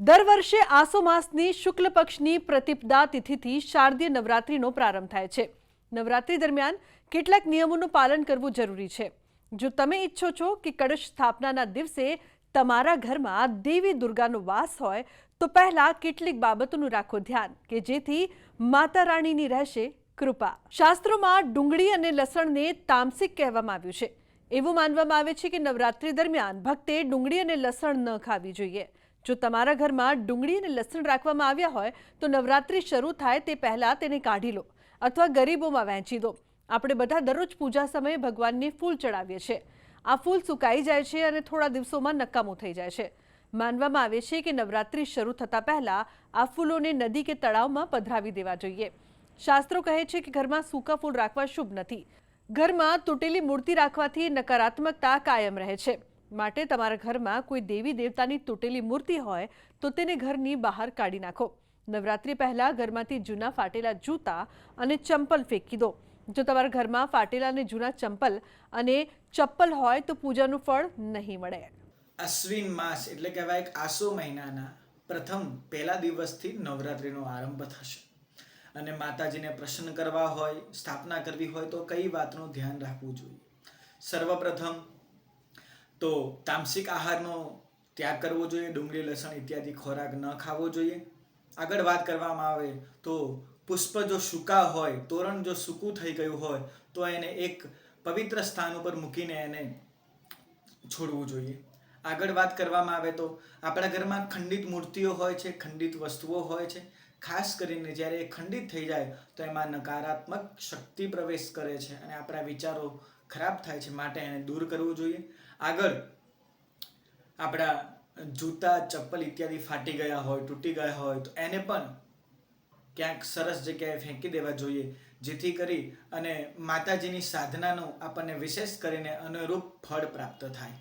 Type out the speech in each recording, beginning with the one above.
દર વર્ષે આસો માસની શુક્લ પક્ષની પ્રતિપદા તિથિથી શારદીય નવરાત્રિનો પ્રારંભ થાય છે। નવરાત્રિ દરમિયાન કેટલાક નિયમોનું પાલન કરવું જરૂરી છે। જો તમે ઈચ્છો છો કે કળશ સ્થાપનાના દિવસે તમારા ઘરમાં દેવી દુર્ગાનો વાસ હોય તો પહેલા કેટલીક બાબતોનું રાખો ધ્યાન કે જેથી માતા રાણીની રહેશે કૃપા। શાસ્ત્રોમાં ડુંગળી અને લસણને તામસિક કહેવામાં આવ્યું છે। એવું માનવામાં આવે છે કે નવરાત્રિ દરમિયાન ભક્તે ડુંગળી અને લસણ ન ખાવી જોઈએ। જો તમારા ઘરમાં ડુંગળી અને લસણ રાખવામાં આવ્યા હોય તો નવરાત્રિ શરૂ થાય તે પહેલા તેને કાઢી લો અથવા ગરીબોમાં વહેંચી દો। આપણે બધા દરરોજ પૂજા સમયે ભગવાનને ફૂલ ચડાવીએ છીએ। આ ફૂલ સુકાઈ જાય છે અને થોડા દિવસોમાં નકામું થઈ જાય છે। માનવામાં આવે છે કે નવરાત્રિ શરૂ થતા પહેલા આ ફૂલોને નદી કે તળાવમાં પધરાવી દેવા જોઈએ। શાસ્ત્રો કહે છે કે ઘરમાં સૂકા ફૂલ રાખવા શુભ નથી। ઘરમાં તૂટેલી મૂર્તિ રાખવાથી નકારાત્મકતા કાયમ રહે છે। માટે તમારા ઘરમાં કોઈ દેવી દેવતાની તૂટેલી મૂર્તિ હોય તો તેને ઘરની બહાર કાઢી નાખો। નવરાત્રિ પહેલા ઘરમાંથી જૂના ફાટેલા જૂતા અને ચંપલ ફેંકી દો। જો તમારા ઘરમાં ફાટેલા અને જૂના ચંપલ અને ચપ્પલ હોય તો પૂજાનું ફળ નહીં મળે। અશ્વિન માસ એટલે કહેવાય કે આસો મહિનાના પ્રથમ પહેલા દિવસથી નવરાત્રિનો આરંભ થશે અને માતાજીને પ્રસન્ન કરવા હોય, સ્થાપના કરવી હોય તો કઈ વાતનું ધ્યાન રાખવું જોઈએ। સર્વપ્રથમ તો તામસિક આહારનો ત્યાગ કરવો જોઈએ। ડુંગળી, લસણ ઇત્યાદિ ખોરાક ન ખાવો જોઈએ। આગળ વાત કરવામાં આવે તો પુષ્પ જો સૂકા હોય, તોરણ જો સૂકું થઈ ગયું હોય તો એને એક પવિત્ર સ્થાન ઉપર મૂકીને એને છોડવું જોઈએ। આગળ વાત કરવામાં આવે તો આપણા ઘરમાં ખંડિત મૂર્તિઓ હોય છે, ખંડિત વસ્તુઓ હોય છે। ખાસ કરીને જ્યારે એ ખંડિત થઈ જાય તો એમાં નકારાત્મક શક્તિ પ્રવેશ કરે છે અને આપણા વિચારો ખરાબ થાય છે, માટે એને દૂર કરવું જોઈએ। આગળ આપણા જૂતા, ચપ્પલ ઇત્યાદિ ફાટી ગયા હોય, તૂટી ગયા હોય તો એને પણ ક્યાંક સરસ જગ્યાએ ફેંકી દેવા જોઈએ, જેથી કરી અને માતાજીની સાધનાનો આપણને વિશેષ કરીને અનુરૂપ ફળ પ્રાપ્ત થાય।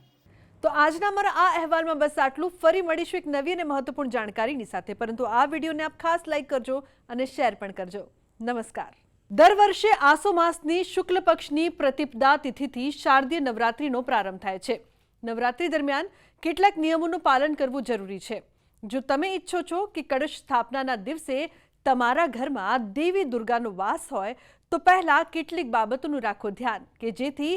તો આજના અમારા આ અહેવાલમાં બસ આટલું। ફરી મળીશું એક નવી અને મહત્વપૂર્ણ જાણકારીની સાથે, પરંતુ આ વિડીયોને આપ ખાસ લાઈક કરજો અને શેર પણ કરજો। નમસ્કાર। દર વર્ષે આસો માસની શુક્લ પક્ષની પ્રતિપદા તિથિથી શારદીય નવરાત્રિનો પ્રારંભ થાય છે। નવરાત્રિ દરમિયાન કેટલાક નિયમોનું પાલન કરવું જરૂરી છે। જો તમે ઈચ્છો છો કે કળશ સ્થાપનાના દિવસે તમારા ઘરમાં દેવી દુર્ગાનો વાસ હોય તો પહેલા કેટલીક બાબતોનું રાખો ધ્યાન કે જેથી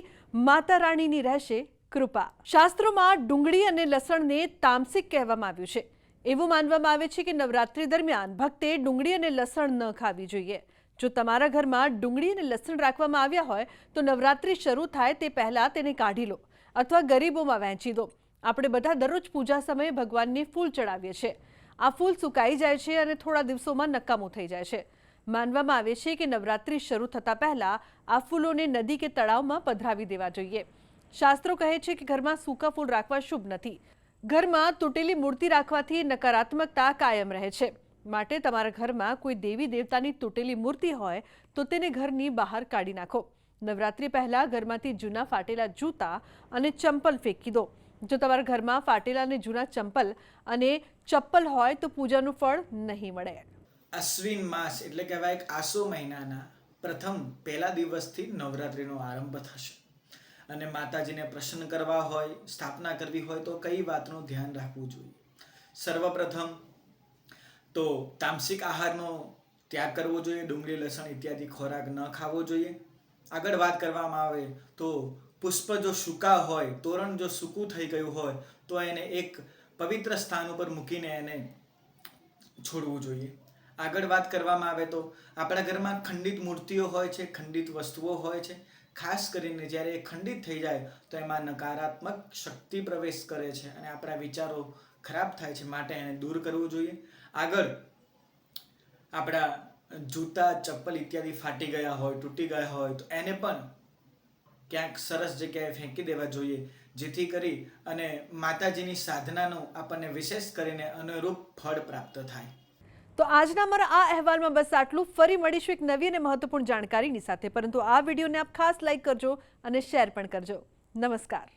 માતા રાણીની રહેશે કૃપા। શાસ્ત્રોમાં ડુંગળી અને લસણને તામસિક કહેવામાં આવ્યું છે। એવું માનવામાં આવે છે કે નવરાત્રિ દરમિયાન ભક્તે ડુંગળી અને લસણ ન ખાવી જોઈએ। જો તમારા ઘરમાં ડુંગળી અને લસણ રાખવામાં આવ્યા હોય તો નવરાત્રિ શરૂ થાય તે પહેલા તેને કાઢી લો અથવા ગરીબોમાં વહેંચી દો। આપણે બધા દરરોજ પૂજા સમયે ભગવાનને ફૂલ ચડાવીએ છીએ। આ ફૂલ સુકાઈ જાય છે અને થોડા દિવસોમાં નકામું થઈ જાય છે। માનવામાં આવે છે કે નવરાત્રિ શરૂ થતા પહેલા આ ફૂલોને નદી કે તળાવમાં પધરાવી દેવા જોઈએ। શાસ્ત્રો કહે છે કે ઘરમાં સૂકા ફૂલ રાખવા શુભ નથી। ઘરમાં તૂટેલી મૂર્તિ રાખવાથી નકારાત્મકતા કાયમ રહે છે। માટે તમારા ઘરમાં કોઈ દેવી દેવતાની તૂટેલી મૂર્તિ હોય તો તેને ઘરની બહાર કાઢી નાખો। નવરાત્રિ પહેલા ઘરમાંથી જૂના ફાટેલા જૂતા અને ચંપલ ફેંકી દો। જો તમારા ઘરમાં ફાટેલા અને જૂના ચંપલ અને ચપ્પલ હોય તો પૂજાનું ફળ નહીં મળે। અશ્વિન માસ એટલે કહેવાય કે આસો મહિનાના પ્રથમ પહેલા દિવસથી નવરાત્રિનો આરંભ થશે અને માતાજીને પ્રસન્ન કરવા હોય, સ્થાપના કરવી હોય તો કઈ વાતનું ધ્યાન રાખવું જોઈએ। સર્વપ્રથમ તો તામસિક આહારનો ત્યાગ કરવો જોઈએ। ડુંગળી, લસણ ઇત્યાદિ ખોરાક ન ખાવો જોઈએ। આગળ વાત કરવામાં આવે તો પુષ્પ જો સૂકા હોય, તોરણ જો સૂકું થઈ ગયું હોય તો એને એક પવિત્ર સ્થાન ઉપર મૂકીને એને છોડવું જોઈએ। આગળ વાત કરવામાં આવે તો આપણા ઘરમાં ખંડિત મૂર્તિઓ હોય છે, ખંડિત વસ્તુઓ હોય છે। ખાસ કરીને જ્યારે એ ખંડિત થઈ જાય તો એમાં નકારાત્મક શક્તિ પ્રવેશ કરે છે અને આપણા વિચારો ખરાબ થાય છે, માટે એને દૂર કરવું જોઈએ। આગળ આપણા જૂતા, ચપ્પલ ઇત્યાદિ ફાટી ગયા હોય, તૂટી ગયા હોય તો એને પણ ક્યાંક સરસ જગ્યાએ ફેંકી દેવા જોઈએ, જેથી કરી અને માતાજીની સાધનાનો આપણને વિશેષ કરીને અનુરૂપ ફળ પ્રાપ્ત થાય। તો આજના અમારા આ અહેવાલમાં બસ આટલું। ફરી મળીશું એક નવી અને મહત્વપૂર્ણ જાણકારીની સાથે, પરંતુ આ વિડીયોને આપ ખાસ લાઈક કરજો અને શેર પણ કરજો। નમસ્કાર।